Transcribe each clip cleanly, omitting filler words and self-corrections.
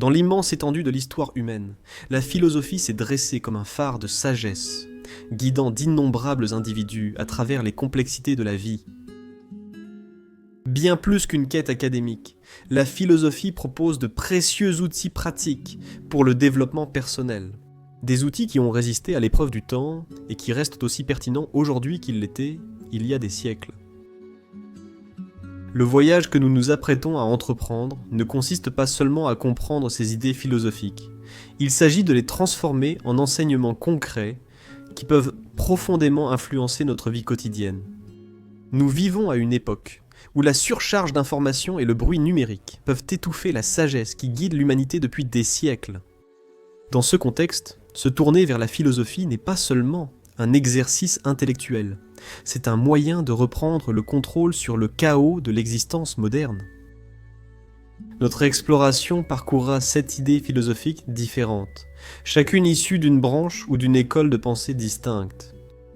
Dans l'immense étendue de l'histoire humaine, la philosophie s'est dressée comme un phare de sagesse, guidant d'innombrables individus à travers les complexités de la vie. Bien plus qu'une quête académique, la philosophie propose de précieux outils pratiques pour le développement personnel. Des outils qui ont résisté à l'épreuve du temps et qui restent aussi pertinents aujourd'hui qu'ils l'étaient il y a des siècles. Le voyage que nous nous apprêtons à entreprendre ne consiste pas seulement à comprendre ces idées philosophiques. Il s'agit de les transformer en enseignements concrets qui peuvent profondément influencer notre vie quotidienne. Nous vivons à une époque où la surcharge d'informations et le bruit numérique peuvent étouffer la sagesse qui guide l'humanité depuis des siècles. Dans ce contexte, se tourner vers la philosophie n'est pas seulement un exercice intellectuel, c'est un moyen de reprendre le contrôle sur le chaos de l'existence moderne. Notre exploration parcourra 7 idées philosophiques différentes, chacune issue d'une branche ou d'une école de pensée distincte.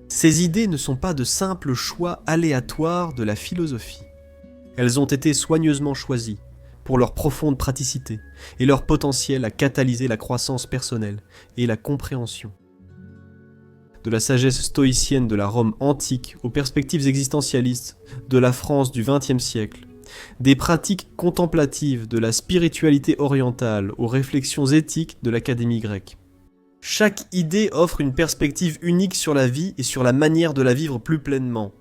Ces idées ne sont pas de simples choix aléatoires de la philosophie. Elles ont été soigneusement choisies pour leur profonde praticité et leur potentiel à catalyser la croissance personnelle et la compréhension. De la sagesse stoïcienne de la Rome antique aux perspectives existentialistes de la France du XXe siècle, des pratiques contemplatives de la spiritualité orientale aux réflexions éthiques de l'Académie grecque. Chaque idée offre une perspective unique sur la vie et sur la manière de la vivre plus pleinement.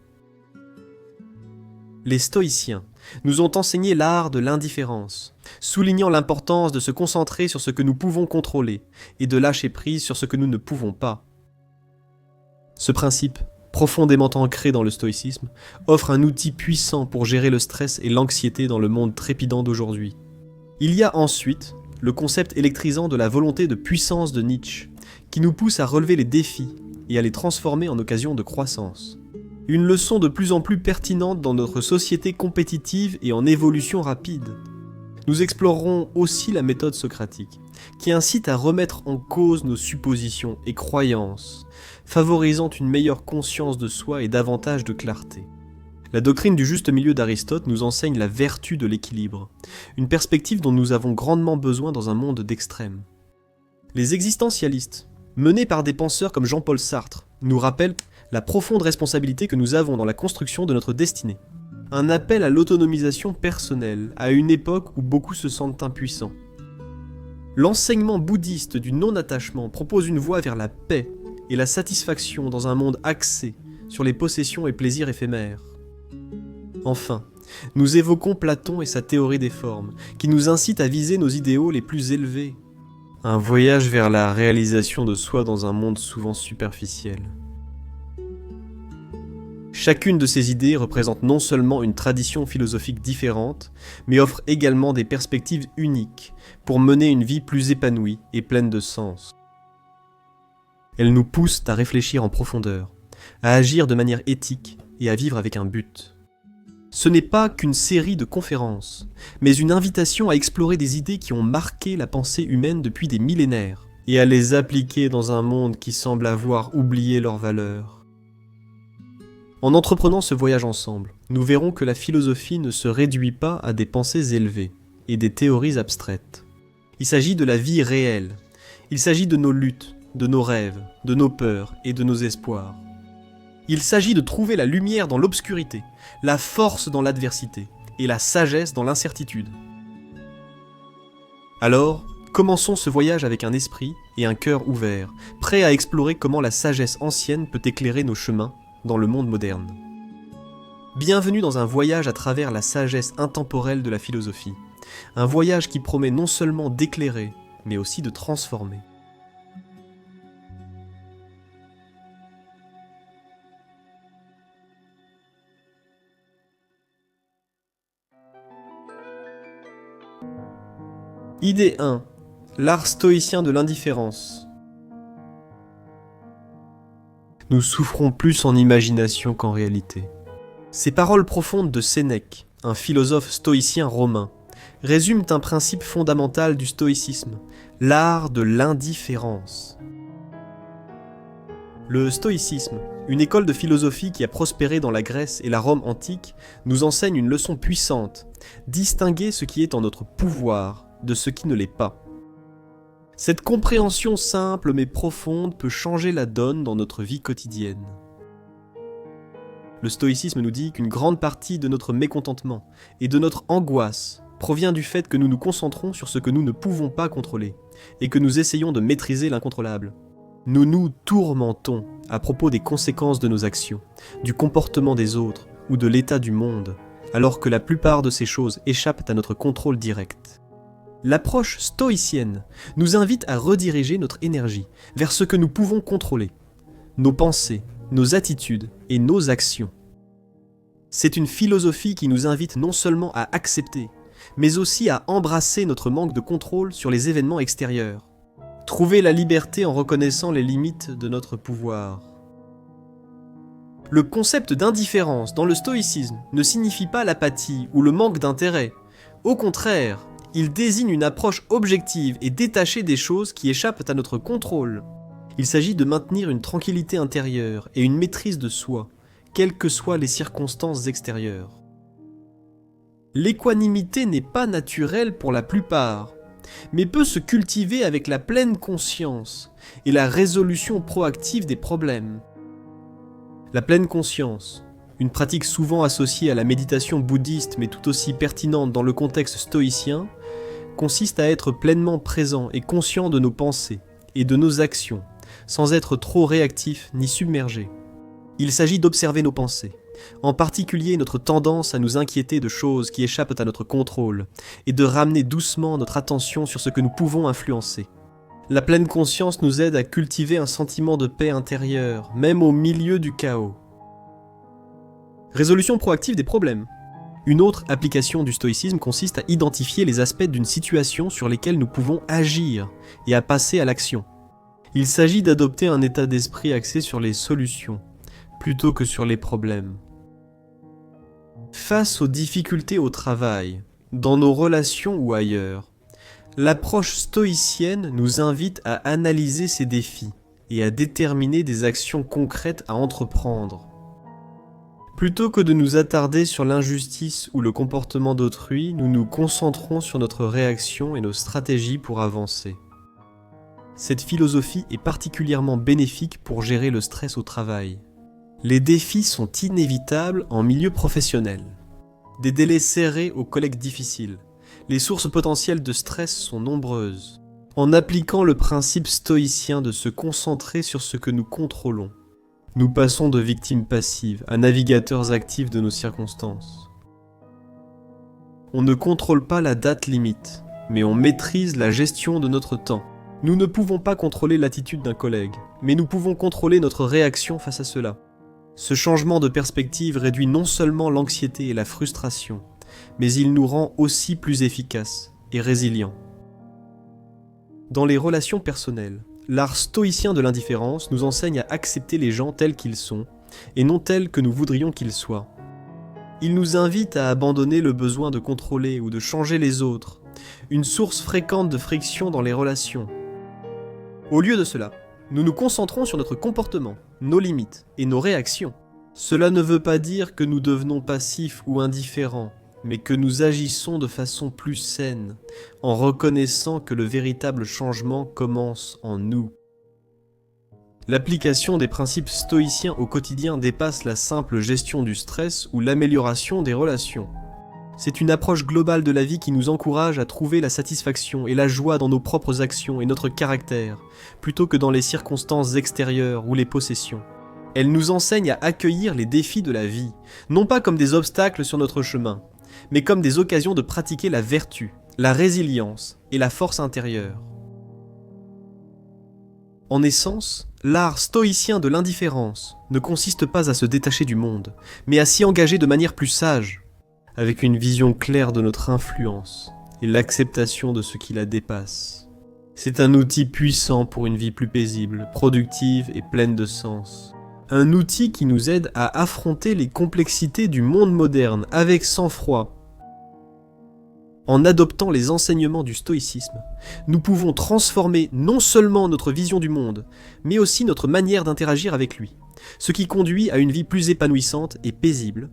Les stoïciens nous ont enseigné l'art de l'indifférence, soulignant l'importance de se concentrer sur ce que nous pouvons contrôler et de lâcher prise sur ce que nous ne pouvons pas. Ce principe, profondément ancré dans le stoïcisme, offre un outil puissant pour gérer le stress et l'anxiété dans le monde trépidant d'aujourd'hui. Il y a ensuite le concept électrisant de la volonté de puissance de Nietzsche, qui nous pousse à relever les défis et à les transformer en occasion de croissance. Une leçon de plus en plus pertinente dans notre société compétitive et en évolution rapide. Nous explorerons aussi la méthode socratique, qui incite à remettre en cause nos suppositions et croyances, favorisant une meilleure conscience de soi et davantage de clarté. La doctrine du juste milieu d'Aristote nous enseigne la vertu de l'équilibre, une perspective dont nous avons grandement besoin dans un monde d'extrêmes. Les existentialistes, menés par des penseurs comme Jean-Paul Sartre, nous rappellent la profonde responsabilité que nous avons dans la construction de notre destinée. Un appel à l'autonomisation personnelle, à une époque où beaucoup se sentent impuissants. L'enseignement bouddhiste du non-attachement propose une voie vers la paix et la satisfaction dans un monde axé sur les possessions et plaisirs éphémères. Enfin, nous évoquons Platon et sa théorie des formes, qui nous incite à viser nos idéaux les plus élevés. Un voyage vers la réalisation de soi dans un monde souvent superficiel. Chacune de ces idées représente non seulement une tradition philosophique différente, mais offre également des perspectives uniques pour mener une vie plus épanouie et pleine de sens. Elles nous poussent à réfléchir en profondeur, à agir de manière éthique et à vivre avec un but. Ce n'est pas qu'une série de conférences, mais une invitation à explorer des idées qui ont marqué la pensée humaine depuis des millénaires, et à les appliquer dans un monde qui semble avoir oublié leurs valeurs. En entreprenant ce voyage ensemble, nous verrons que la philosophie ne se réduit pas à des pensées élevées et des théories abstraites. Il s'agit de la vie réelle, il s'agit de nos luttes, de nos rêves, de nos peurs et de nos espoirs. Il s'agit de trouver la lumière dans l'obscurité, la force dans l'adversité et la sagesse dans l'incertitude. Alors, commençons ce voyage avec un esprit et un cœur ouverts, prêts à explorer comment la sagesse ancienne peut éclairer nos chemins dans le monde moderne. Bienvenue dans un voyage à travers la sagesse intemporelle de la philosophie, un voyage qui promet non seulement d'éclairer, mais aussi de transformer. Idée 1. L'art stoïcien de l'indifférence. Nous souffrons plus en imagination qu'en réalité. Ces paroles profondes de Sénèque, un philosophe stoïcien romain, résument un principe fondamental du stoïcisme, l'art de l'indifférence. Le stoïcisme, une école de philosophie qui a prospéré dans la Grèce et la Rome antique, nous enseigne une leçon puissante, distinguer ce qui est en notre pouvoir de ce qui ne l'est pas. Cette compréhension simple mais profonde peut changer la donne dans notre vie quotidienne. Le stoïcisme nous dit qu'une grande partie de notre mécontentement et de notre angoisse provient du fait que nous nous concentrons sur ce que nous ne pouvons pas contrôler et que nous essayons de maîtriser l'incontrôlable. Nous nous tourmentons à propos des conséquences de nos actions, du comportement des autres ou de l'état du monde, alors que la plupart de ces choses échappent à notre contrôle direct. L'approche stoïcienne nous invite à rediriger notre énergie vers ce que nous pouvons contrôler, nos pensées, nos attitudes et nos actions. C'est une philosophie qui nous invite non seulement à accepter, mais aussi à embrasser notre manque de contrôle sur les événements extérieurs. Trouver la liberté en reconnaissant les limites de notre pouvoir. Le concept d'indifférence dans le stoïcisme ne signifie pas l'apathie ou le manque d'intérêt. Au contraire, il désigne une approche objective et détachée des choses qui échappent à notre contrôle. Il s'agit de maintenir une tranquillité intérieure et une maîtrise de soi, quelles que soient les circonstances extérieures. L'équanimité n'est pas naturelle pour la plupart, mais peut se cultiver avec la pleine conscience et la résolution proactive des problèmes. La pleine conscience, une pratique souvent associée à la méditation bouddhiste mais tout aussi pertinente dans le contexte stoïcien, consiste à être pleinement présent et conscient de nos pensées et de nos actions, sans être trop réactif ni submergé. Il s'agit d'observer nos pensées, en particulier notre tendance à nous inquiéter de choses qui échappent à notre contrôle, et de ramener doucement notre attention sur ce que nous pouvons influencer. La pleine conscience nous aide à cultiver un sentiment de paix intérieure, même au milieu du chaos. Résolution proactive des problèmes. Une autre application du stoïcisme consiste à identifier les aspects d'une situation sur lesquels nous pouvons agir et à passer à l'action. Il s'agit d'adopter un état d'esprit axé sur les solutions, plutôt que sur les problèmes. Face aux difficultés au travail, dans nos relations ou ailleurs, l'approche stoïcienne nous invite à analyser ces défis et à déterminer des actions concrètes à entreprendre. Plutôt que de nous attarder sur l'injustice ou le comportement d'autrui, nous nous concentrons sur notre réaction et nos stratégies pour avancer. Cette philosophie est particulièrement bénéfique pour gérer le stress au travail. Les défis sont inévitables en milieu professionnel. Des délais serrés aux collègues difficiles. Les sources potentielles de stress sont nombreuses. En appliquant le principe stoïcien de se concentrer sur ce que nous contrôlons, nous passons de victimes passives à navigateurs actifs de nos circonstances. On ne contrôle pas la date limite, mais on maîtrise la gestion de notre temps. Nous ne pouvons pas contrôler l'attitude d'un collègue, mais nous pouvons contrôler notre réaction face à cela. Ce changement de perspective réduit non seulement l'anxiété et la frustration, mais il nous rend aussi plus efficaces et résilients. Dans les relations personnelles, l'art stoïcien de l'indifférence nous enseigne à accepter les gens tels qu'ils sont, et non tels que nous voudrions qu'ils soient. Il nous invite à abandonner le besoin de contrôler ou de changer les autres, une source fréquente de friction dans les relations. Au lieu de cela, nous nous concentrons sur notre comportement, nos limites et nos réactions. Cela ne veut pas dire que nous devenons passifs ou indifférents, mais que nous agissons de façon plus saine, en reconnaissant que le véritable changement commence en nous. L'application des principes stoïciens au quotidien dépasse la simple gestion du stress ou l'amélioration des relations. C'est une approche globale de la vie qui nous encourage à trouver la satisfaction et la joie dans nos propres actions et notre caractère, plutôt que dans les circonstances extérieures ou les possessions. Elle nous enseigne à accueillir les défis de la vie, non pas comme des obstacles sur notre chemin, mais comme des occasions de pratiquer la vertu, la résilience et la force intérieure. En essence, l'art stoïcien de l'indifférence ne consiste pas à se détacher du monde, mais à s'y engager de manière plus sage, avec une vision claire de notre influence et l'acceptation de ce qui la dépasse. C'est un outil puissant pour une vie plus paisible, productive et pleine de sens. Un outil qui nous aide à affronter les complexités du monde moderne avec sang-froid. En adoptant les enseignements du stoïcisme, nous pouvons transformer non seulement notre vision du monde, mais aussi notre manière d'interagir avec lui, ce qui conduit à une vie plus épanouissante et paisible.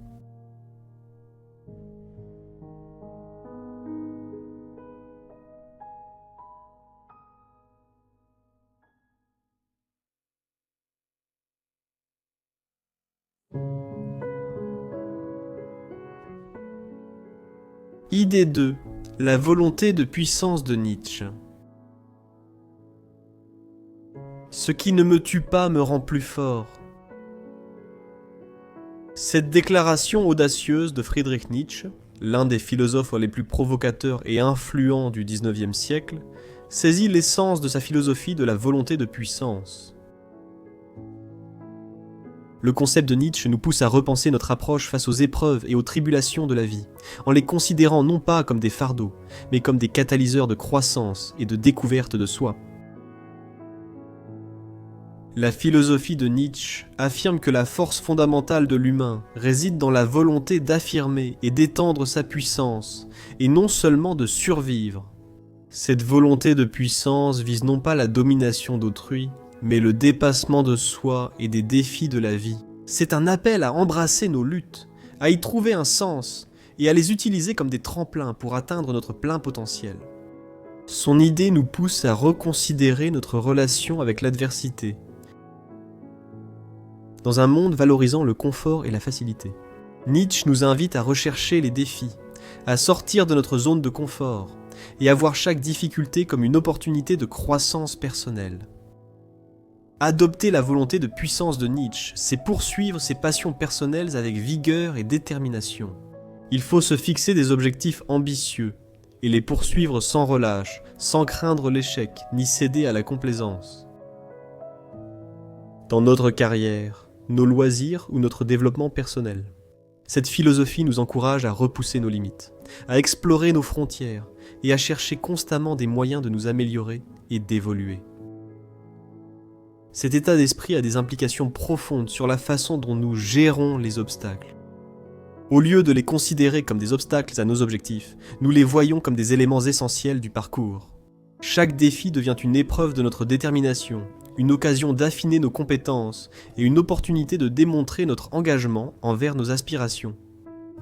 Idée 2. La volonté de puissance de Nietzsche. Ce qui ne me tue pas me rend plus fort. Cette déclaration audacieuse de Friedrich Nietzsche, l'un des philosophes les plus provocateurs et influents du XIXe siècle, saisit l'essence de sa philosophie de la volonté de puissance. Le concept de Nietzsche nous pousse à repenser notre approche face aux épreuves et aux tribulations de la vie, en les considérant non pas comme des fardeaux, mais comme des catalyseurs de croissance et de découverte de soi. La philosophie de Nietzsche affirme que la force fondamentale de l'humain réside dans la volonté d'affirmer et d'étendre sa puissance, et non seulement de survivre. Cette volonté de puissance vise non pas la domination d'autrui, mais le dépassement de soi et des défis de la vie. C'est un appel à embrasser nos luttes, à y trouver un sens et à les utiliser comme des tremplins pour atteindre notre plein potentiel. Son idée nous pousse à reconsidérer notre relation avec l'adversité, dans un monde valorisant le confort et la facilité. Nietzsche nous invite à rechercher les défis, à sortir de notre zone de confort et à voir chaque difficulté comme une opportunité de croissance personnelle. Adopter la volonté de puissance de Nietzsche, c'est poursuivre ses passions personnelles avec vigueur et détermination. Il faut se fixer des objectifs ambitieux et les poursuivre sans relâche, sans craindre l'échec ni céder à la complaisance. Dans notre carrière, nos loisirs ou notre développement personnel, cette philosophie nous encourage à repousser nos limites, à explorer nos frontières et à chercher constamment des moyens de nous améliorer et d'évoluer. Cet état d'esprit a des implications profondes sur la façon dont nous gérons les obstacles. Au lieu de les considérer comme des obstacles à nos objectifs, nous les voyons comme des éléments essentiels du parcours. Chaque défi devient une épreuve de notre détermination, une occasion d'affiner nos compétences et une opportunité de démontrer notre engagement envers nos aspirations.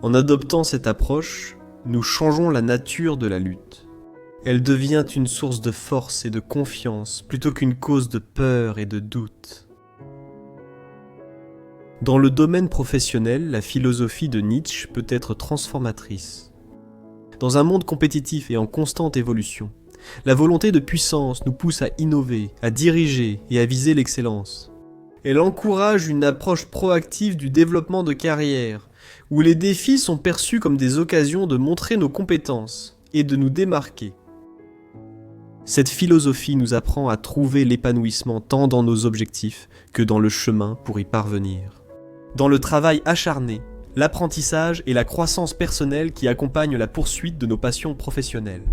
En adoptant cette approche, nous changeons la nature de la lutte. Elle devient une source de force et de confiance plutôt qu'une cause de peur et de doute. Dans le domaine professionnel, la philosophie de Nietzsche peut être transformatrice. Dans un monde compétitif et en constante évolution, la volonté de puissance nous pousse à innover, à diriger et à viser l'excellence. Elle encourage une approche proactive du développement de carrière, où les défis sont perçus comme des occasions de montrer nos compétences et de nous démarquer. Cette philosophie nous apprend à trouver l'épanouissement tant dans nos objectifs que dans le chemin pour y parvenir. Dans le travail acharné, l'apprentissage et la croissance personnelle qui accompagnent la poursuite de nos passions professionnelles.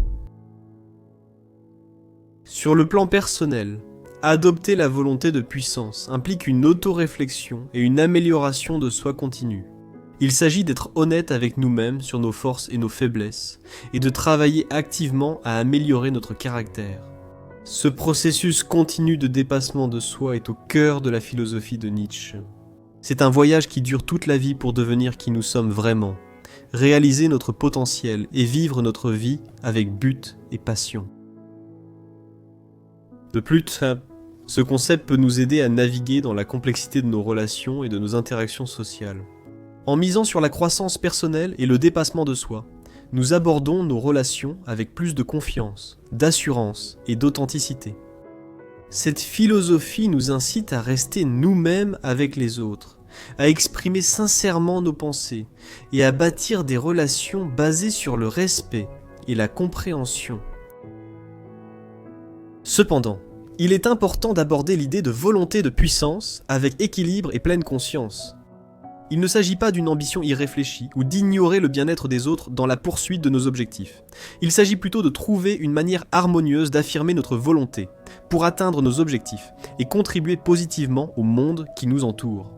Sur le plan personnel, adopter la volonté de puissance implique une autoréflexion et une amélioration de soi continue. Il s'agit d'être honnête avec nous-mêmes sur nos forces et nos faiblesses, et de travailler activement à améliorer notre caractère. Ce processus continu de dépassement de soi est au cœur de la philosophie de Nietzsche. C'est un voyage qui dure toute la vie pour devenir qui nous sommes vraiment, réaliser notre potentiel et vivre notre vie avec but et passion. De plus, ce concept peut nous aider à naviguer dans la complexité de nos relations et de nos interactions sociales. En misant sur la croissance personnelle et le dépassement de soi, nous abordons nos relations avec plus de confiance, d'assurance et d'authenticité. Cette philosophie nous incite à rester nous-mêmes avec les autres, à exprimer sincèrement nos pensées et à bâtir des relations basées sur le respect et la compréhension. Cependant, il est important d'aborder l'idée de volonté de puissance avec équilibre et pleine conscience. Il ne s'agit pas d'une ambition irréfléchie ou d'ignorer le bien-être des autres dans la poursuite de nos objectifs. Il s'agit plutôt de trouver une manière harmonieuse d'affirmer notre volonté pour atteindre nos objectifs et contribuer positivement au monde qui nous entoure.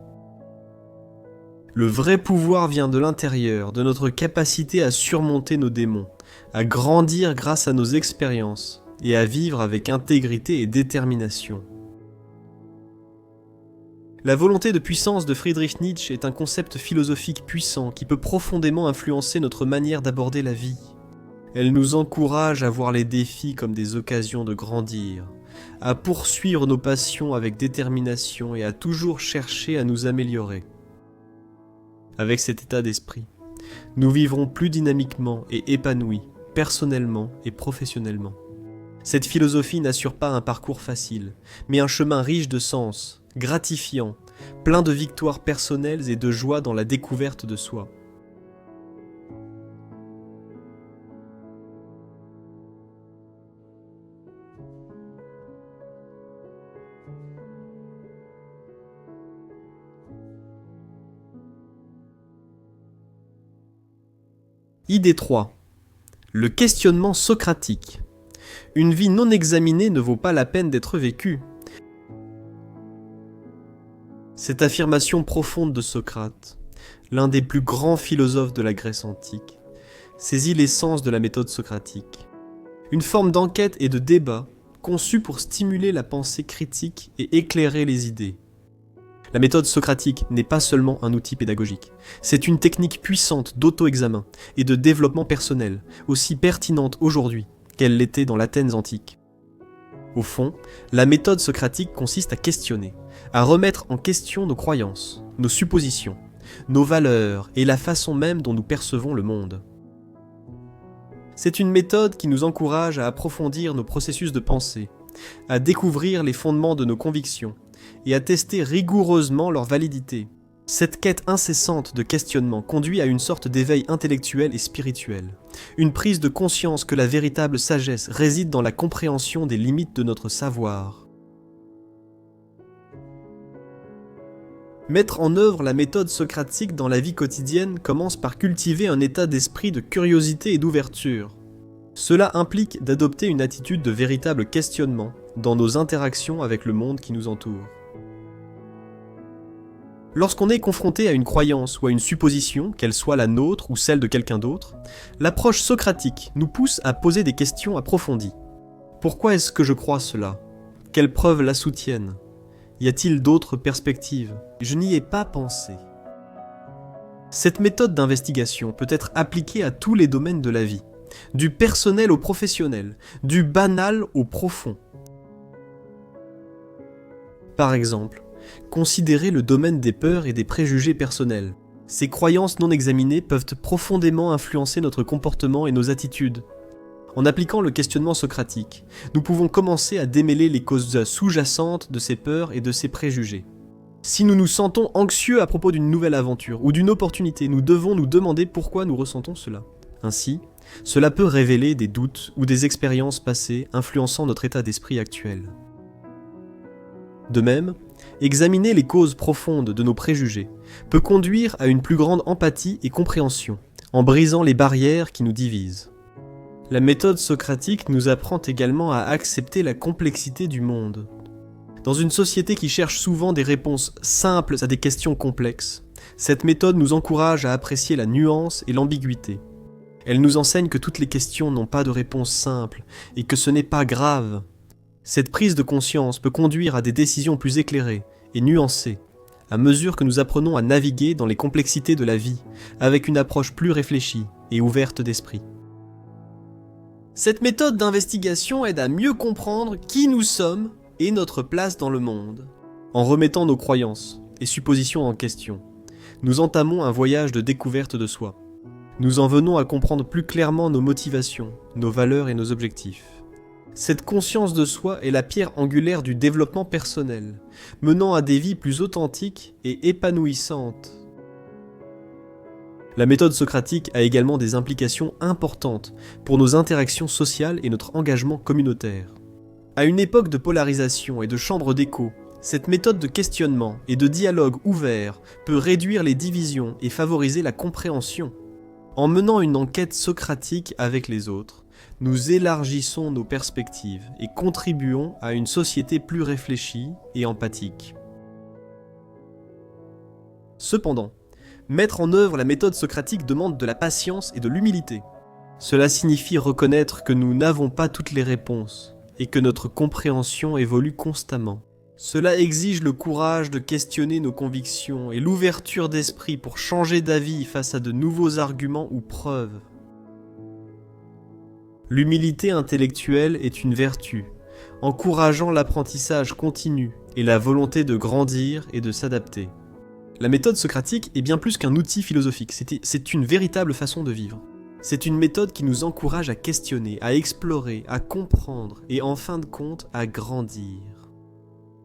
Le vrai pouvoir vient de l'intérieur, de notre capacité à surmonter nos démons, à grandir grâce à nos expériences et à vivre avec intégrité et détermination. La volonté de puissance de Friedrich Nietzsche est un concept philosophique puissant qui peut profondément influencer notre manière d'aborder la vie. Elle nous encourage à voir les défis comme des occasions de grandir, à poursuivre nos passions avec détermination et à toujours chercher à nous améliorer. Avec cet état d'esprit, nous vivrons plus dynamiquement et épanouis, personnellement et professionnellement. Cette philosophie n'assure pas un parcours facile, mais un chemin riche de sens, gratifiant, plein de victoires personnelles et de joie dans la découverte de soi. Idée 3. Le questionnement socratique. Une vie non examinée ne vaut pas la peine d'être vécue. Cette affirmation profonde de Socrate, l'un des plus grands philosophes de la Grèce antique, saisit l'essence de la méthode socratique. Une forme d'enquête et de débat conçue pour stimuler la pensée critique et éclairer les idées. La méthode socratique n'est pas seulement un outil pédagogique, c'est une technique puissante d'auto-examen et de développement personnel, aussi pertinente aujourd'hui qu'elle l'était dans l'Athènes antique. Au fond, la méthode socratique consiste à questionner, à remettre en question nos croyances, nos suppositions, nos valeurs et la façon même dont nous percevons le monde. C'est une méthode qui nous encourage à approfondir nos processus de pensée, à découvrir les fondements de nos convictions et à tester rigoureusement leur validité. Cette quête incessante de questionnement conduit à une sorte d'éveil intellectuel et spirituel, une prise de conscience que la véritable sagesse réside dans la compréhension des limites de notre savoir. Mettre en œuvre la méthode socratique dans la vie quotidienne commence par cultiver un état d'esprit de curiosité et d'ouverture. Cela implique d'adopter une attitude de véritable questionnement dans nos interactions avec le monde qui nous entoure. Lorsqu'on est confronté à une croyance ou à une supposition, qu'elle soit la nôtre ou celle de quelqu'un d'autre, l'approche socratique nous pousse à poser des questions approfondies. Pourquoi est-ce que je crois cela ? Quelles preuves la soutiennent ? Y a-t-il d'autres perspectives ? Je n'y ai pas pensé. Cette méthode d'investigation peut être appliquée à tous les domaines de la vie, du personnel au professionnel, du banal au profond. Par exemple, considérez le domaine des peurs et des préjugés personnels. Ces croyances non examinées peuvent profondément influencer notre comportement et nos attitudes. En appliquant le questionnement socratique, nous pouvons commencer à démêler les causes sous-jacentes de ces peurs et de ces préjugés. Si nous nous sentons anxieux à propos d'une nouvelle aventure ou d'une opportunité, nous devons nous demander pourquoi nous ressentons cela. Ainsi, cela peut révéler des doutes ou des expériences passées influençant notre état d'esprit actuel. De même, examiner les causes profondes de nos préjugés peut conduire à une plus grande empathie et compréhension, en brisant les barrières qui nous divisent. La méthode socratique nous apprend également à accepter la complexité du monde. Dans une société qui cherche souvent des réponses simples à des questions complexes, cette méthode nous encourage à apprécier la nuance et l'ambiguïté. Elle nous enseigne que toutes les questions n'ont pas de réponse simple et que ce n'est pas grave. Cette prise de conscience peut conduire à des décisions plus éclairées et nuancées, à mesure que nous apprenons à naviguer dans les complexités de la vie, avec une approche plus réfléchie et ouverte d'esprit. Cette méthode d'investigation aide à mieux comprendre qui nous sommes et notre place dans le monde. En remettant nos croyances et suppositions en question, nous entamons un voyage de découverte de soi. Nous en venons à comprendre plus clairement nos motivations, nos valeurs et nos objectifs. Cette conscience de soi est la pierre angulaire du développement personnel, menant à des vies plus authentiques et épanouissantes. La méthode socratique a également des implications importantes pour nos interactions sociales et notre engagement communautaire. À une époque de polarisation et de chambre d'écho, cette méthode de questionnement et de dialogue ouvert peut réduire les divisions et favoriser la compréhension. En menant une enquête socratique avec les autres, nous élargissons nos perspectives et contribuons à une société plus réfléchie et empathique. Cependant, mettre en œuvre la méthode socratique demande de la patience et de l'humilité. Cela signifie reconnaître que nous n'avons pas toutes les réponses et que notre compréhension évolue constamment. Cela exige le courage de questionner nos convictions et l'ouverture d'esprit pour changer d'avis face à de nouveaux arguments ou preuves. L'humilité intellectuelle est une vertu, encourageant l'apprentissage continu et la volonté de grandir et de s'adapter. La méthode socratique est bien plus qu'un outil philosophique, c'est une véritable façon de vivre. C'est une méthode qui nous encourage à questionner, à explorer, à comprendre et en fin de compte à grandir.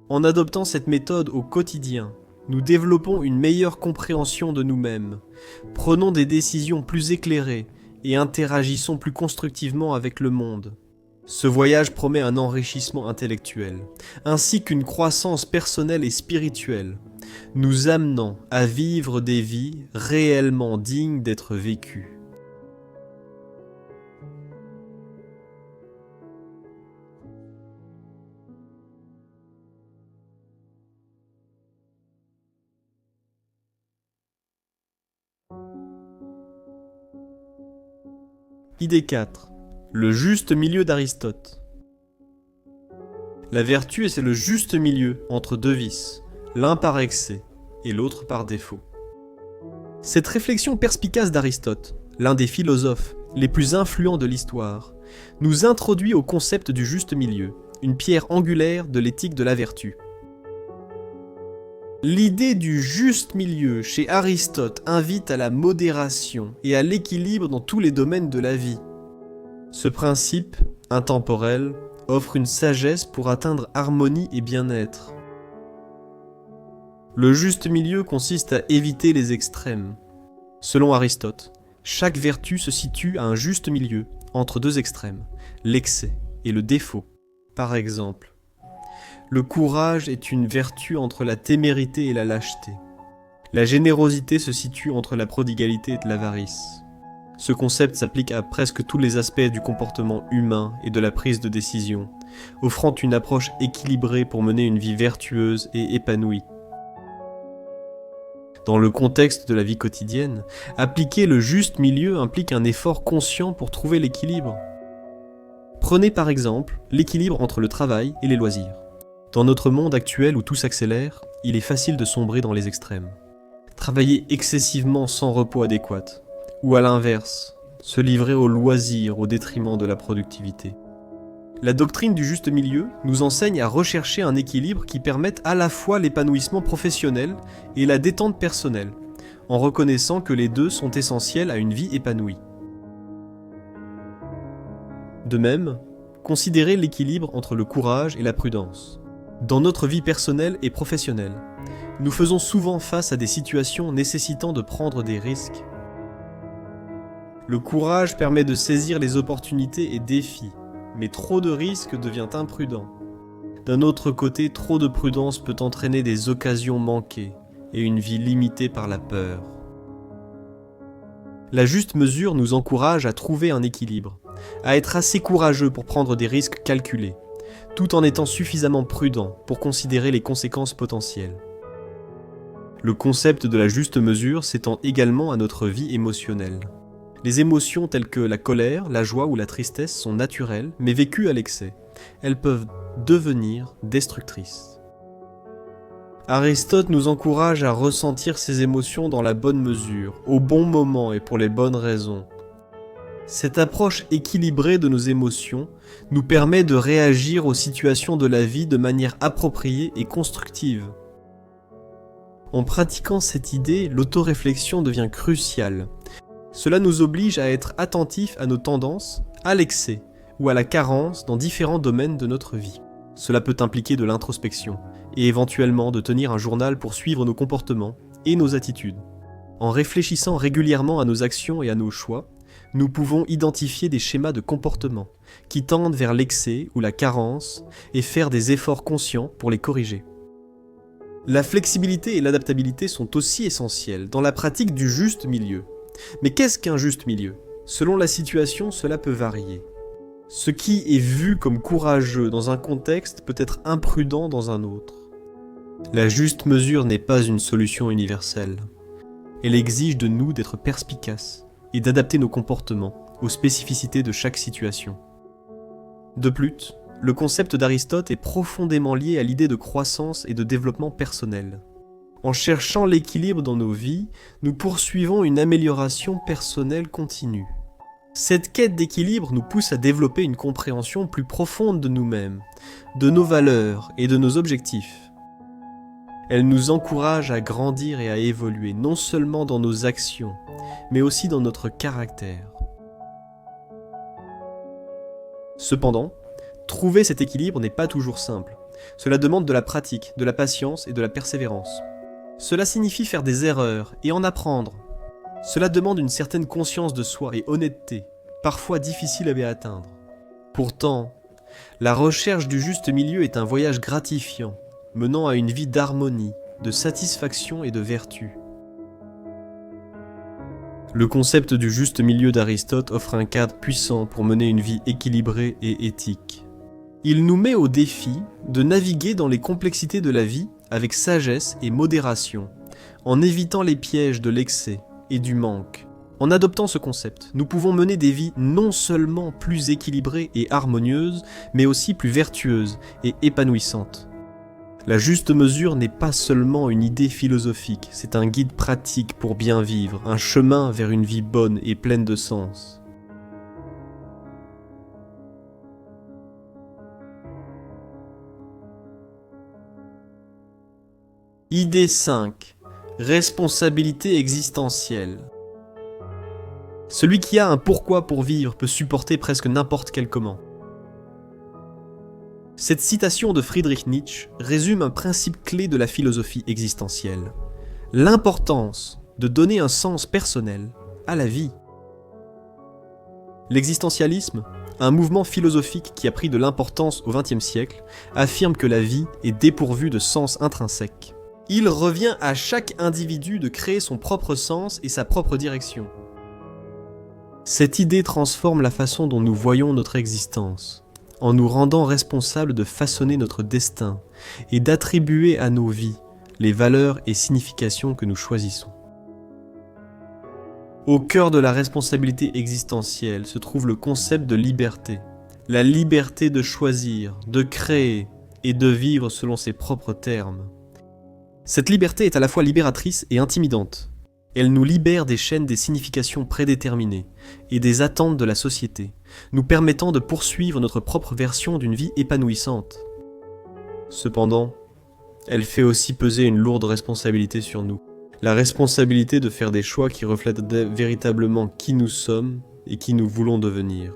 En adoptant cette méthode au quotidien, nous développons une meilleure compréhension de nous-mêmes, prenons des décisions plus éclairées et interagissons plus constructivement avec le monde. Ce voyage promet un enrichissement intellectuel, ainsi qu'une croissance personnelle et spirituelle, nous amenant à vivre des vies réellement dignes d'être vécues. Idée 4. Le juste milieu d'Aristote. La vertu, c'est le juste milieu entre deux vices, l'un par excès et l'autre par défaut. Cette réflexion perspicace d'Aristote, l'un des philosophes les plus influents de l'histoire, nous introduit au concept du juste milieu, une pierre angulaire de l'éthique de la vertu. L'idée du juste milieu chez Aristote invite à la modération et à l'équilibre dans tous les domaines de la vie. Ce principe, intemporel, offre une sagesse pour atteindre harmonie et bien-être. Le juste milieu consiste à éviter les extrêmes. Selon Aristote, chaque vertu se situe à un juste milieu entre deux extrêmes, l'excès et le défaut. Par exemple, le courage est une vertu entre la témérité et la lâcheté. La générosité se situe entre la prodigalité et l'avarice. Ce concept s'applique à presque tous les aspects du comportement humain et de la prise de décision, offrant une approche équilibrée pour mener une vie vertueuse et épanouie. Dans le contexte de la vie quotidienne, appliquer le juste milieu implique un effort conscient pour trouver l'équilibre. Prenez par exemple l'équilibre entre le travail et les loisirs. Dans notre monde actuel où tout s'accélère, il est facile de sombrer dans les extrêmes. Travailler excessivement sans repos adéquat, ou à l'inverse, se livrer au loisir au détriment de la productivité. La doctrine du juste milieu nous enseigne à rechercher un équilibre qui permette à la fois l'épanouissement professionnel et la détente personnelle, en reconnaissant que les deux sont essentiels à une vie épanouie. De même, considérez l'équilibre entre le courage et la prudence. Dans notre vie personnelle et professionnelle, nous faisons souvent face à des situations nécessitant de prendre des risques. Le courage permet de saisir les opportunités et défis, mais trop de risques devient imprudent. D'un autre côté, trop de prudence peut entraîner des occasions manquées et une vie limitée par la peur. La juste mesure nous encourage à trouver un équilibre, à être assez courageux pour prendre des risques calculés, tout en étant suffisamment prudent pour considérer les conséquences potentielles. Le concept de la juste mesure s'étend également à notre vie émotionnelle. Les émotions telles que la colère, la joie ou la tristesse sont naturelles, mais vécues à l'excès. Elles peuvent devenir destructrices. Aristote nous encourage à ressentir ces émotions dans la bonne mesure, au bon moment et pour les bonnes raisons. Cette approche équilibrée de nos émotions nous permet de réagir aux situations de la vie de manière appropriée et constructive. En pratiquant cette idée, l'autoréflexion devient cruciale. Cela nous oblige à être attentifs à nos tendances, à l'excès ou à la carence dans différents domaines de notre vie. Cela peut impliquer de l'introspection et éventuellement de tenir un journal pour suivre nos comportements et nos attitudes. En réfléchissant régulièrement à nos actions et à nos choix, nous pouvons identifier des schémas de comportement qui tendent vers l'excès ou la carence et faire des efforts conscients pour les corriger. La flexibilité et l'adaptabilité sont aussi essentielles dans la pratique du juste milieu. Mais qu'est-ce qu'un juste milieu ? Selon la situation, cela peut varier. Ce qui est vu comme courageux dans un contexte peut être imprudent dans un autre. La juste mesure n'est pas une solution universelle. Elle exige de nous d'être perspicaces et d'adapter nos comportements aux spécificités de chaque situation. De plus, le concept d'Aristote est profondément lié à l'idée de croissance et de développement personnel. En cherchant l'équilibre dans nos vies, nous poursuivons une amélioration personnelle continue. Cette quête d'équilibre nous pousse à développer une compréhension plus profonde de nous-mêmes, de nos valeurs et de nos objectifs. Elle nous encourage à grandir et à évoluer, non seulement dans nos actions, mais aussi dans notre caractère. Cependant, trouver cet équilibre n'est pas toujours simple. Cela demande de la pratique, de la patience et de la persévérance. Cela signifie faire des erreurs et en apprendre. Cela demande une certaine conscience de soi et honnêteté, parfois difficile à atteindre. Pourtant, la recherche du juste milieu est un voyage gratifiant, menant à une vie d'harmonie, de satisfaction et de vertu. Le concept du juste milieu d'Aristote offre un cadre puissant pour mener une vie équilibrée et éthique. Il nous met au défi de naviguer dans les complexités de la vie avec sagesse et modération, en évitant les pièges de l'excès et du manque. En adoptant ce concept, nous pouvons mener des vies non seulement plus équilibrées et harmonieuses, mais aussi plus vertueuses et épanouissantes. La juste mesure n'est pas seulement une idée philosophique, c'est un guide pratique pour bien vivre, un chemin vers une vie bonne et pleine de sens. Idée 5. Responsabilité existentielle. Celui qui a un pourquoi pour vivre peut supporter presque n'importe quel comment. Cette citation de Friedrich Nietzsche résume un principe clé de la philosophie existentielle. L'importance de donner un sens personnel à la vie. L'existentialisme, un mouvement philosophique qui a pris de l'importance au XXe siècle, affirme que la vie est dépourvue de sens intrinsèque. Il revient à chaque individu de créer son propre sens et sa propre direction. Cette idée transforme la façon dont nous voyons notre existence, en nous rendant responsables de façonner notre destin et d'attribuer à nos vies les valeurs et significations que nous choisissons. Au cœur de la responsabilité existentielle se trouve le concept de liberté, la liberté de choisir, de créer et de vivre selon ses propres termes. Cette liberté est à la fois libératrice et intimidante. Elle nous libère des chaînes des significations prédéterminées et des attentes de la société, nous permettant de poursuivre notre propre version d'une vie épanouissante. Cependant, elle fait aussi peser une lourde responsabilité sur nous. La responsabilité de faire des choix qui reflètent véritablement qui nous sommes et qui nous voulons devenir.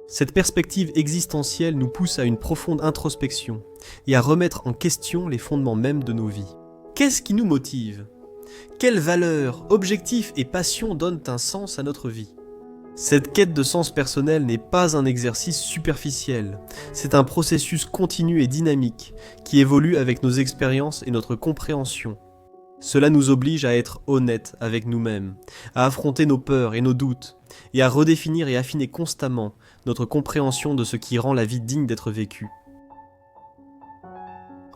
Cette perspective existentielle nous pousse à une profonde introspection et à remettre en question les fondements mêmes de nos vies. Qu'est-ce qui nous motive ? Quelles valeurs, objectifs et passions donnent un sens à notre vie ? Cette quête de sens personnel n'est pas un exercice superficiel, c'est un processus continu et dynamique qui évolue avec nos expériences et notre compréhension. Cela nous oblige à être honnêtes avec nous-mêmes, à affronter nos peurs et nos doutes, et à redéfinir et affiner constamment notre compréhension de ce qui rend la vie digne d'être vécue.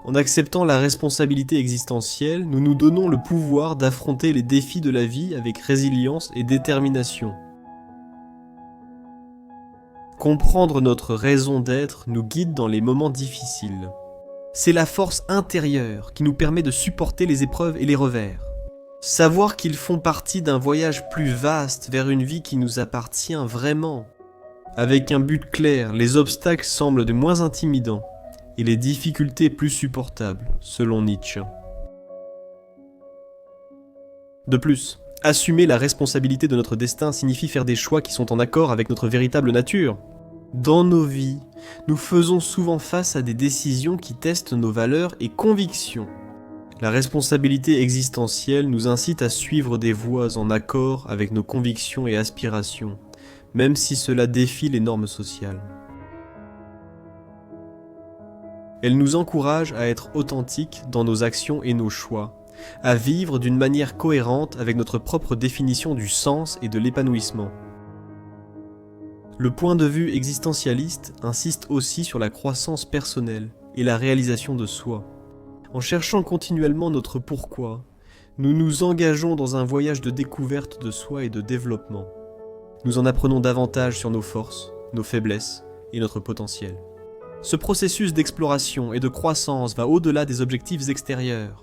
En acceptant la responsabilité existentielle, nous nous donnons le pouvoir d'affronter les défis de la vie avec résilience et détermination. Comprendre notre raison d'être nous guide dans les moments difficiles. C'est la force intérieure qui nous permet de supporter les épreuves et les revers. Savoir qu'ils font partie d'un voyage plus vaste vers une vie qui nous appartient vraiment. Avec un but clair, les obstacles semblent de moins intimidants et les difficultés plus supportables, selon Nietzsche. De plus, assumer la responsabilité de notre destin signifie faire des choix qui sont en accord avec notre véritable nature. Dans nos vies, nous faisons souvent face à des décisions qui testent nos valeurs et convictions. La responsabilité existentielle nous incite à suivre des voies en accord avec nos convictions et aspirations, même si cela défie les normes sociales. Elle nous encourage à être authentiques dans nos actions et nos choix, à vivre d'une manière cohérente avec notre propre définition du sens et de l'épanouissement. Le point de vue existentialiste insiste aussi sur la croissance personnelle et la réalisation de soi. En cherchant continuellement notre pourquoi, nous nous engageons dans un voyage de découverte de soi et de développement. Nous en apprenons davantage sur nos forces, nos faiblesses et notre potentiel. Ce processus d'exploration et de croissance va au-delà des objectifs extérieurs.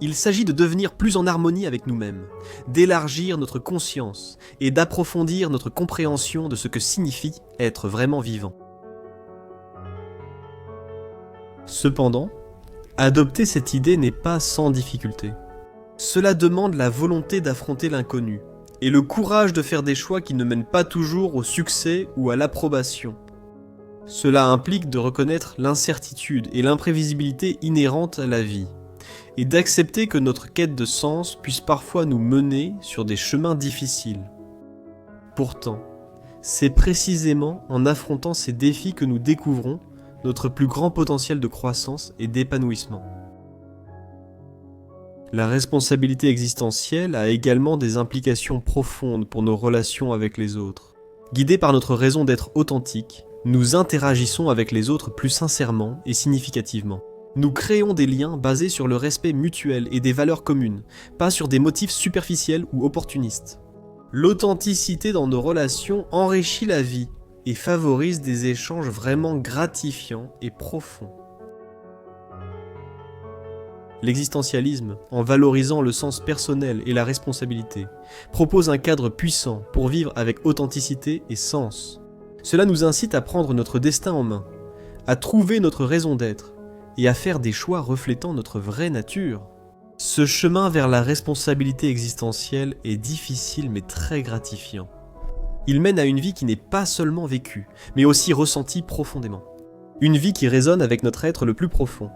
Il s'agit de devenir plus en harmonie avec nous-mêmes, d'élargir notre conscience et d'approfondir notre compréhension de ce que signifie être vraiment vivant. Cependant, Adopter cette idée n'est pas sans difficulté. Cela demande la volonté d'affronter l'inconnu, et le courage de faire des choix qui ne mènent pas toujours au succès ou à l'approbation. Cela implique de reconnaître l'incertitude et l'imprévisibilité inhérentes à la vie, et d'accepter que notre quête de sens puisse parfois nous mener sur des chemins difficiles. Pourtant, c'est précisément en affrontant ces défis que nous découvrons notre plus grand potentiel de croissance et d'épanouissement. La responsabilité existentielle a également des implications profondes pour nos relations avec les autres. Guidés par notre raison d'être authentique, nous interagissons avec les autres plus sincèrement et significativement. Nous créons des liens basés sur le respect mutuel et des valeurs communes, pas sur des motifs superficiels ou opportunistes. L'authenticité dans nos relations enrichit la vie et favorise des échanges vraiment gratifiants et profonds. L'existentialisme, en valorisant le sens personnel et la responsabilité, propose un cadre puissant pour vivre avec authenticité et sens. Cela nous incite à prendre notre destin en main, à trouver notre raison d'être et à faire des choix reflétant notre vraie nature. Ce chemin vers la responsabilité existentielle est difficile mais très gratifiant. Il mène à une vie qui n'est pas seulement vécue, mais aussi ressentie profondément. Une vie qui résonne avec notre être le plus profond.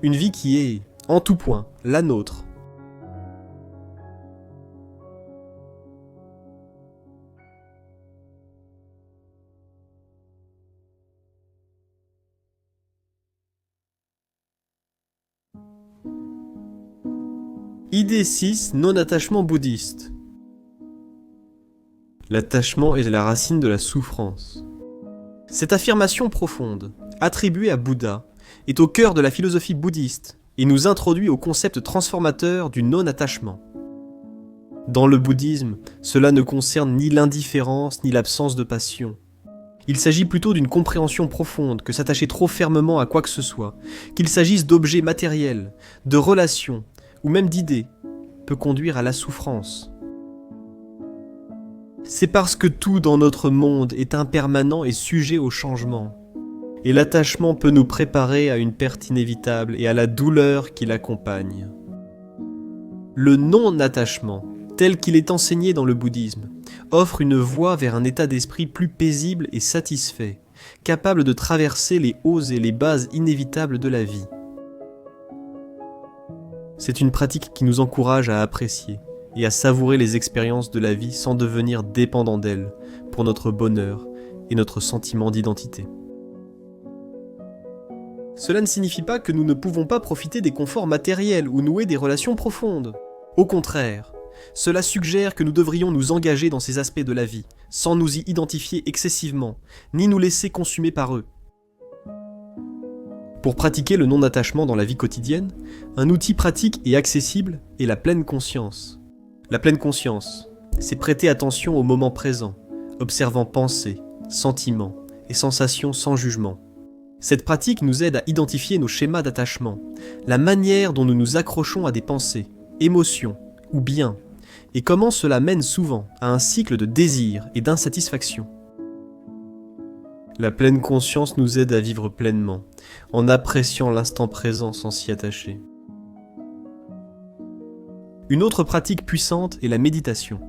Une vie qui est, en tout point, la nôtre. Idée 6, non-attachement bouddhiste. L'attachement est la racine de la souffrance. Cette affirmation profonde, attribuée à Bouddha, est au cœur de la philosophie bouddhiste et nous introduit au concept transformateur du non-attachement. Dans le bouddhisme, cela ne concerne ni l'indifférence ni l'absence de passion. Il s'agit plutôt d'une compréhension profonde que s'attacher trop fermement à quoi que ce soit, qu'il s'agisse d'objets matériels, de relations ou même d'idées, peut conduire à la souffrance. C'est parce que tout dans notre monde est impermanent et sujet au changement. Et l'attachement peut nous préparer à une perte inévitable et à la douleur qui l'accompagne. Le non-attachement, tel qu'il est enseigné dans le bouddhisme, offre une voie vers un état d'esprit plus paisible et satisfait, capable de traverser les hauts et les bas inévitables de la vie. C'est une pratique qui nous encourage à apprécier et à savourer les expériences de la vie sans devenir dépendant d'elles pour notre bonheur et notre sentiment d'identité. Cela ne signifie pas que nous ne pouvons pas profiter des conforts matériels ou nouer des relations profondes. Au contraire, cela suggère que nous devrions nous engager dans ces aspects de la vie, sans nous y identifier excessivement, ni nous laisser consumer par eux. Pour pratiquer le non-attachement dans la vie quotidienne, un outil pratique et accessible est la pleine conscience. La pleine conscience, c'est prêter attention au moment présent, observant pensées, sentiments et sensations sans jugement. Cette pratique nous aide à identifier nos schémas d'attachement, la manière dont nous nous accrochons à des pensées, émotions ou biens, et comment cela mène souvent à un cycle de désir et d'insatisfaction. La pleine conscience nous aide à vivre pleinement, en appréciant l'instant présent sans s'y attacher. Une autre pratique puissante est la méditation.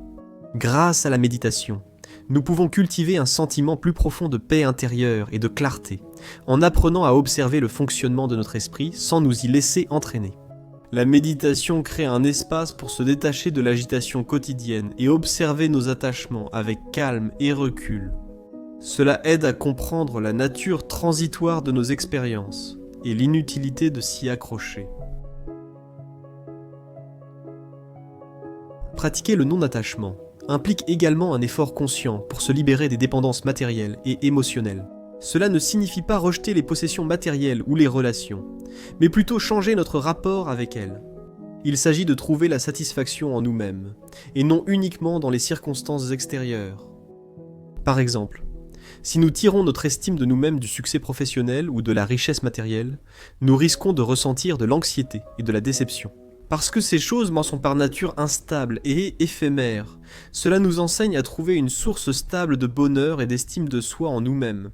Grâce à la méditation, nous pouvons cultiver un sentiment plus profond de paix intérieure et de clarté, en apprenant à observer le fonctionnement de notre esprit sans nous y laisser entraîner. La méditation crée un espace pour se détacher de l'agitation quotidienne et observer nos attachements avec calme et recul. Cela aide à comprendre la nature transitoire de nos expériences et l'inutilité de s'y accrocher. Pratiquer le non-attachement implique également un effort conscient pour se libérer des dépendances matérielles et émotionnelles. Cela ne signifie pas rejeter les possessions matérielles ou les relations, mais plutôt changer notre rapport avec elles. Il s'agit de trouver la satisfaction en nous-mêmes, et non uniquement dans les circonstances extérieures. Par exemple, si nous tirons notre estime de nous-mêmes du succès professionnel ou de la richesse matérielle, nous risquons de ressentir de l'anxiété et de la déception. Parce que ces choses m'en sont par nature instables et éphémères, cela nous enseigne à trouver une source stable de bonheur et d'estime de soi en nous-mêmes.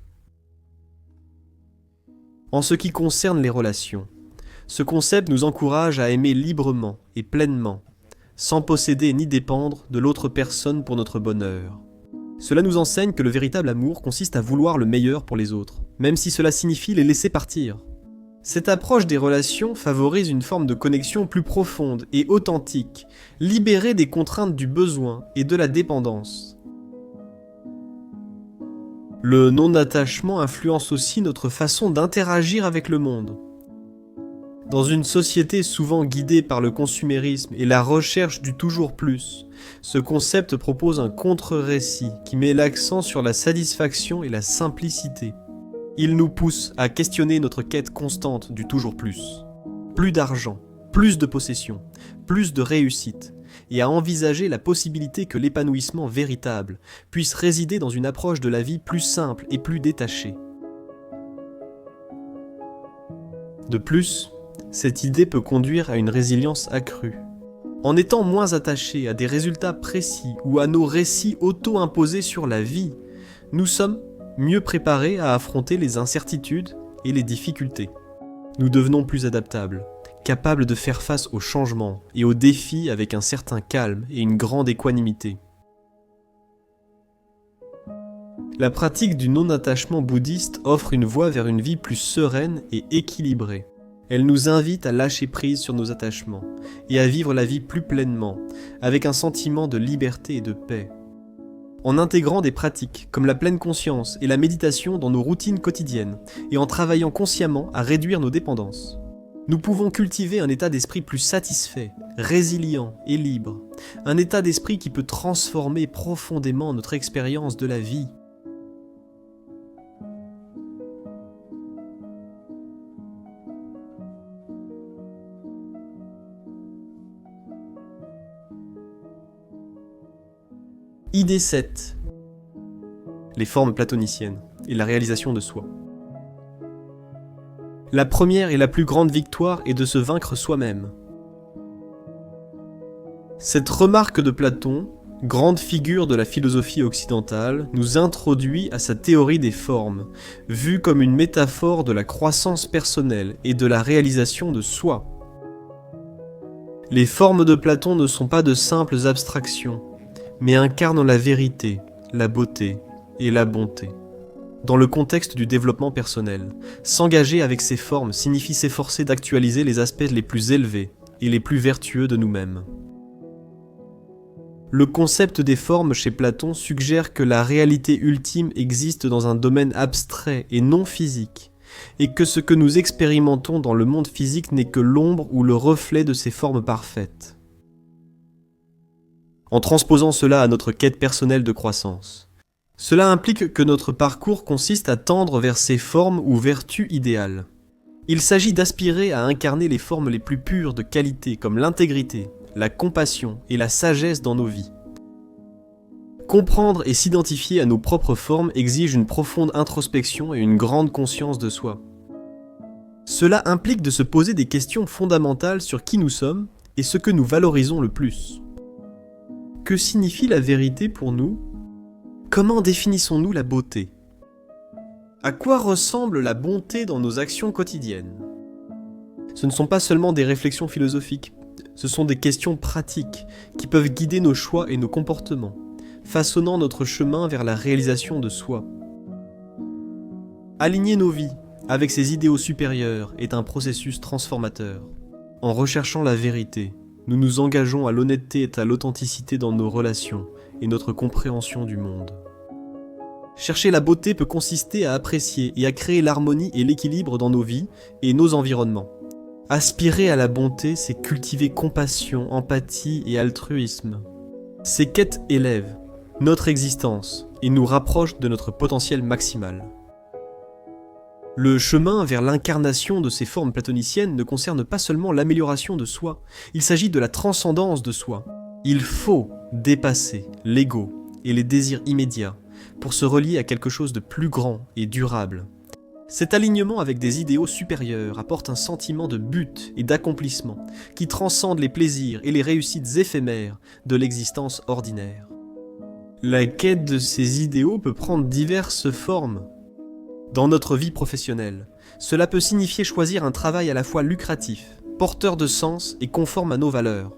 En ce qui concerne les relations, Ce concept nous encourage à aimer librement et pleinement, sans posséder ni dépendre de l'autre personne pour notre bonheur. Cela nous enseigne que le véritable amour consiste à vouloir le meilleur pour les autres, même si cela signifie les laisser partir. Cette approche des relations favorise une forme de connexion plus profonde et authentique, libérée des contraintes du besoin et de la dépendance. Le non-attachement influence aussi notre façon d'interagir avec le monde. Dans une société souvent guidée par le consumérisme et la recherche du toujours plus, ce concept propose un contre-récit qui met l'accent sur la satisfaction et la simplicité. Il nous pousse à questionner notre quête constante du toujours plus. Plus d'argent, plus de possessions, plus de réussite, et à envisager la possibilité que l'épanouissement véritable puisse résider dans une approche de la vie plus simple et plus détachée. De plus, cette idée peut conduire à une résilience accrue. En étant moins attaché à des résultats précis ou à nos récits auto-imposés sur la vie, nous sommes mieux préparés à affronter les incertitudes et les difficultés. Nous devenons plus adaptables, capables de faire face aux changements et aux défis avec un certain calme et une grande équanimité. La pratique du non-attachement bouddhiste offre une voie vers une vie plus sereine et équilibrée. Elle nous invite à lâcher prise sur nos attachements et à vivre la vie plus pleinement, avec un sentiment de liberté et de paix. En intégrant des pratiques comme la pleine conscience et la méditation dans nos routines quotidiennes et en travaillant consciemment à réduire nos dépendances, nous pouvons cultiver un état d'esprit plus satisfait, résilient et libre, un état d'esprit qui peut transformer profondément notre expérience de la vie. Idée 7. Les formes platoniciennes et la réalisation de soi. La première et la plus grande victoire est de se vaincre soi-même. Cette remarque de Platon, grande figure de la philosophie occidentale, nous introduit à sa théorie des formes, vue comme une métaphore de la croissance personnelle et de la réalisation de soi. Les formes de Platon ne sont pas de simples abstractions, mais incarnent la vérité, la beauté et la bonté. Dans le contexte du développement personnel, s'engager avec ces formes signifie s'efforcer d'actualiser les aspects les plus élevés et les plus vertueux de nous-mêmes. Le concept des formes chez Platon suggère que la réalité ultime existe dans un domaine abstrait et non physique, et que ce que nous expérimentons dans le monde physique n'est que l'ombre ou le reflet de ces formes parfaites. En transposant cela à notre quête personnelle de croissance, cela implique que notre parcours consiste à tendre vers ces formes ou vertus idéales. Il s'agit d'aspirer à incarner les formes les plus pures de qualité comme l'intégrité, la compassion et la sagesse dans nos vies. Comprendre et s'identifier à nos propres formes exige une profonde introspection et une grande conscience de soi. Cela implique de se poser des questions fondamentales sur qui nous sommes et ce que nous valorisons le plus. Que signifie la vérité pour nous ? Comment définissons-nous la beauté ? À quoi ressemble la bonté dans nos actions quotidiennes ? Ce ne sont pas seulement des réflexions philosophiques, ce sont des questions pratiques qui peuvent guider nos choix et nos comportements, façonnant notre chemin vers la réalisation de soi. Aligner nos vies avec ces idéaux supérieurs est un processus transformateur. En recherchant la vérité, nous nous engageons à l'honnêteté et à l'authenticité dans nos relations et notre compréhension du monde. Chercher la beauté peut consister à apprécier et à créer l'harmonie et l'équilibre dans nos vies et nos environnements. Aspirer à la bonté, c'est cultiver compassion, empathie et altruisme. Ces quêtes élèvent notre existence et nous rapprochent de notre potentiel maximal. Le chemin vers l'incarnation de ces formes platoniciennes ne concerne pas seulement l'amélioration de soi, il s'agit de la transcendance de soi. Il faut dépasser l'ego et les désirs immédiats pour se relier à quelque chose de plus grand et durable. Cet alignement avec des idéaux supérieurs apporte un sentiment de but et d'accomplissement qui transcende les plaisirs et les réussites éphémères de l'existence ordinaire. La quête de ces idéaux peut prendre diverses formes. Dans notre vie professionnelle, cela peut signifier choisir un travail à la fois lucratif, porteur de sens et conforme à nos valeurs.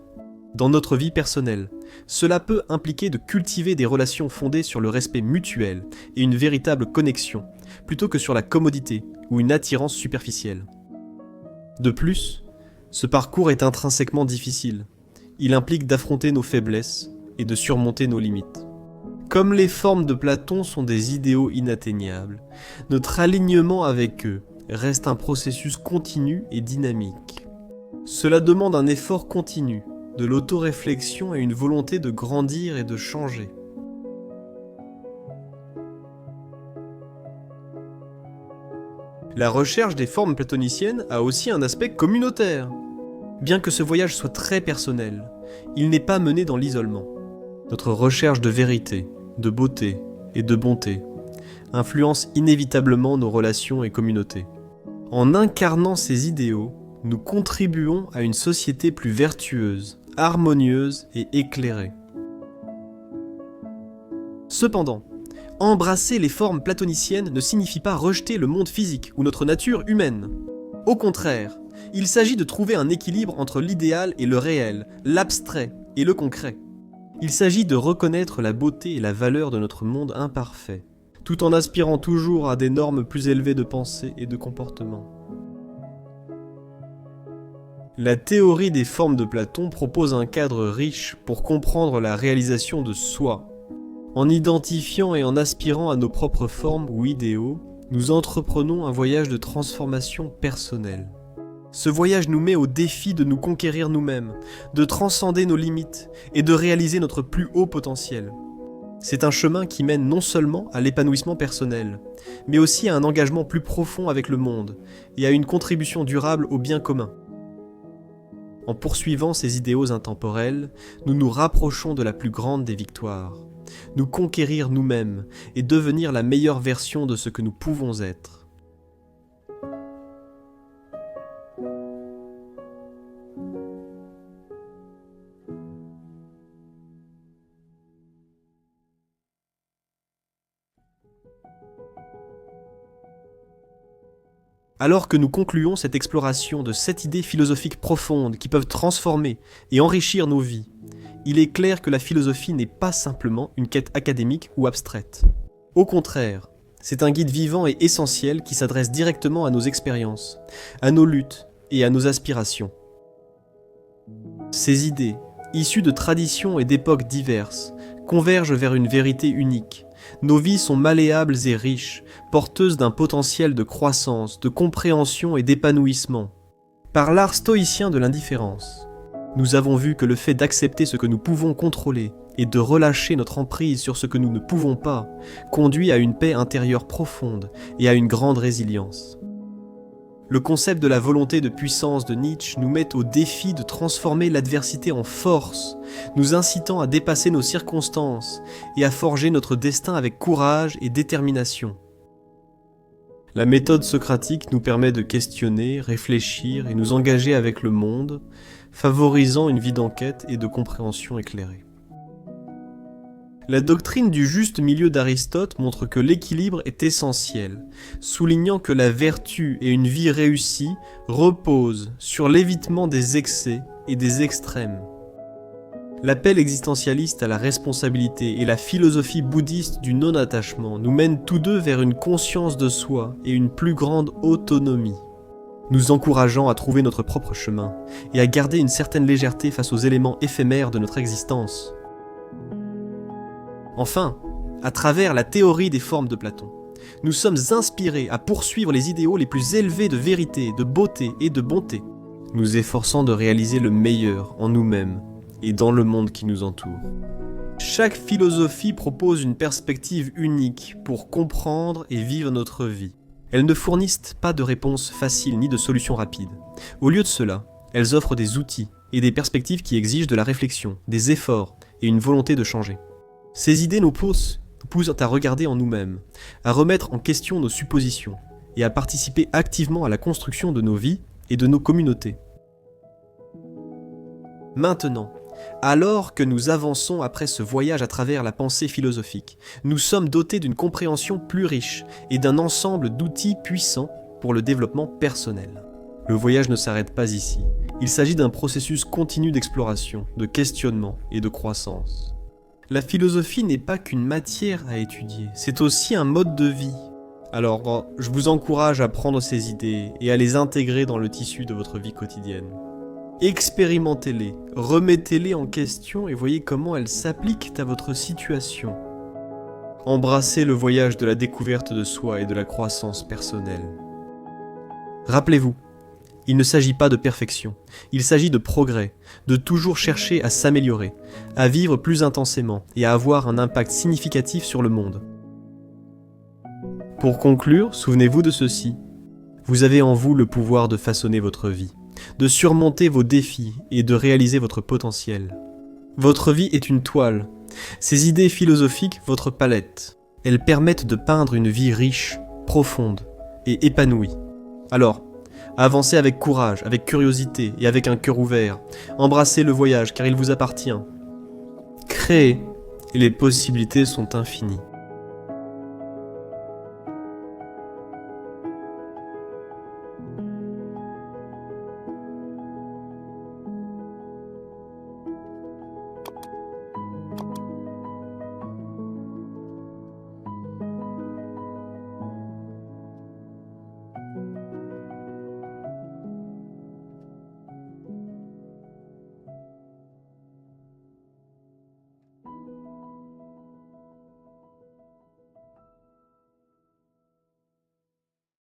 Dans notre vie personnelle, cela peut impliquer de cultiver des relations fondées sur le respect mutuel et une véritable connexion, plutôt que sur la commodité ou une attirance superficielle. De plus, ce parcours est intrinsèquement difficile. Il implique d'affronter nos faiblesses et de surmonter nos limites. Comme les formes de Platon sont des idéaux inatteignables, notre alignement avec eux reste un processus continu et dynamique. Cela demande un effort continu, de l'autoréflexion et une volonté de grandir et de changer. La recherche des formes platoniciennes a aussi un aspect communautaire. Bien que ce voyage soit très personnel, il n'est pas mené dans l'isolement. Notre recherche de vérité, de beauté et de bonté influence inévitablement nos relations et communautés. En incarnant ces idéaux, nous contribuons à une société plus vertueuse, harmonieuse et éclairée. Cependant, embrasser les formes platoniciennes ne signifie pas rejeter le monde physique ou notre nature humaine. Au contraire, il s'agit de trouver un équilibre entre l'idéal et le réel, l'abstrait et le concret. Il s'agit de reconnaître la beauté et la valeur de notre monde imparfait, tout en aspirant toujours à des normes plus élevées de pensée et de comportement. La théorie des formes de Platon propose un cadre riche pour comprendre la réalisation de soi. En identifiant et en aspirant à nos propres formes ou idéaux, nous entreprenons un voyage de transformation personnelle. Ce voyage nous met au défi de nous conquérir nous-mêmes, de transcender nos limites et de réaliser notre plus haut potentiel. C'est un chemin qui mène non seulement à l'épanouissement personnel, mais aussi à un engagement plus profond avec le monde et à une contribution durable au bien commun. En poursuivant ces idéaux intemporels, nous nous rapprochons de la plus grande des victoires, nous conquérir nous-mêmes et devenir la meilleure version de ce que nous pouvons être. Alors que nous concluons cette exploration de 7 idées philosophiques profondes qui peuvent transformer et enrichir nos vies, il est clair que la philosophie n'est pas simplement une quête académique ou abstraite. Au contraire, c'est un guide vivant et essentiel qui s'adresse directement à nos expériences, à nos luttes et à nos aspirations. Ces idées, issues de traditions et d'époques diverses, convergent vers une vérité unique. Nos vies sont malléables et riches, porteuses d'un potentiel de croissance, de compréhension et d'épanouissement. Par l'art stoïcien de l'indifférence, nous avons vu que le fait d'accepter ce que nous pouvons contrôler et de relâcher notre emprise sur ce que nous ne pouvons pas conduit à une paix intérieure profonde et à une grande résilience. Le concept de la volonté de puissance de Nietzsche nous met au défi de transformer l'adversité en force, nous incitant à dépasser nos circonstances et à forger notre destin avec courage et détermination. La méthode socratique nous permet de questionner, réfléchir et nous engager avec le monde, favorisant une vie d'enquête et de compréhension éclairée. La doctrine du juste milieu d'Aristote montre que l'équilibre est essentiel, soulignant que la vertu et une vie réussie reposent sur l'évitement des excès et des extrêmes. L'appel existentialiste à la responsabilité et la philosophie bouddhiste du non-attachement nous mènent tous deux vers une conscience de soi et une plus grande autonomie, nous encourageant à trouver notre propre chemin et à garder une certaine légèreté face aux éléments éphémères de notre existence. Enfin, à travers la théorie des formes de Platon, nous sommes inspirés à poursuivre les idéaux les plus élevés de vérité, de beauté et de bonté, nous efforçant de réaliser le meilleur en nous-mêmes et dans le monde qui nous entoure. Chaque philosophie propose une perspective unique pour comprendre et vivre notre vie. Elles ne fournissent pas de réponses faciles ni de solutions rapides. Au lieu de cela, elles offrent des outils et des perspectives qui exigent de la réflexion, des efforts et une volonté de changer. Ces idées nous poussent à regarder en nous-mêmes, à remettre en question nos suppositions et à participer activement à la construction de nos vies et de nos communautés. Maintenant, Alors que nous avançons après ce voyage à travers la pensée philosophique, nous sommes dotés d'une compréhension plus riche et d'un ensemble d'outils puissants pour le développement personnel. Le voyage ne s'arrête pas ici. Il s'agit d'un processus continu d'exploration, de questionnement et de croissance. La philosophie n'est pas qu'une matière à étudier, c'est aussi un mode de vie. Alors, je vous encourage à prendre ces idées et à les intégrer dans le tissu de votre vie quotidienne. Expérimentez-les, remettez-les en question et voyez comment elles s'appliquent à votre situation. Embrassez le voyage de la découverte de soi et de la croissance personnelle. Rappelez-vous, il ne s'agit pas de perfection, il s'agit de progrès, de toujours chercher à s'améliorer, à vivre plus intensément et à avoir un impact significatif sur le monde. Pour conclure, souvenez-vous de ceci. Vous avez en vous le pouvoir de façonner votre vie, de surmonter vos défis et de réaliser votre potentiel. Votre vie est une toile. Ces idées philosophiques, votre palette. Elles permettent de peindre une vie riche, profonde et épanouie. Alors, avancez avec courage, avec curiosité et avec un cœur ouvert. Embrassez le voyage car il vous appartient. Créez et les possibilités sont infinies.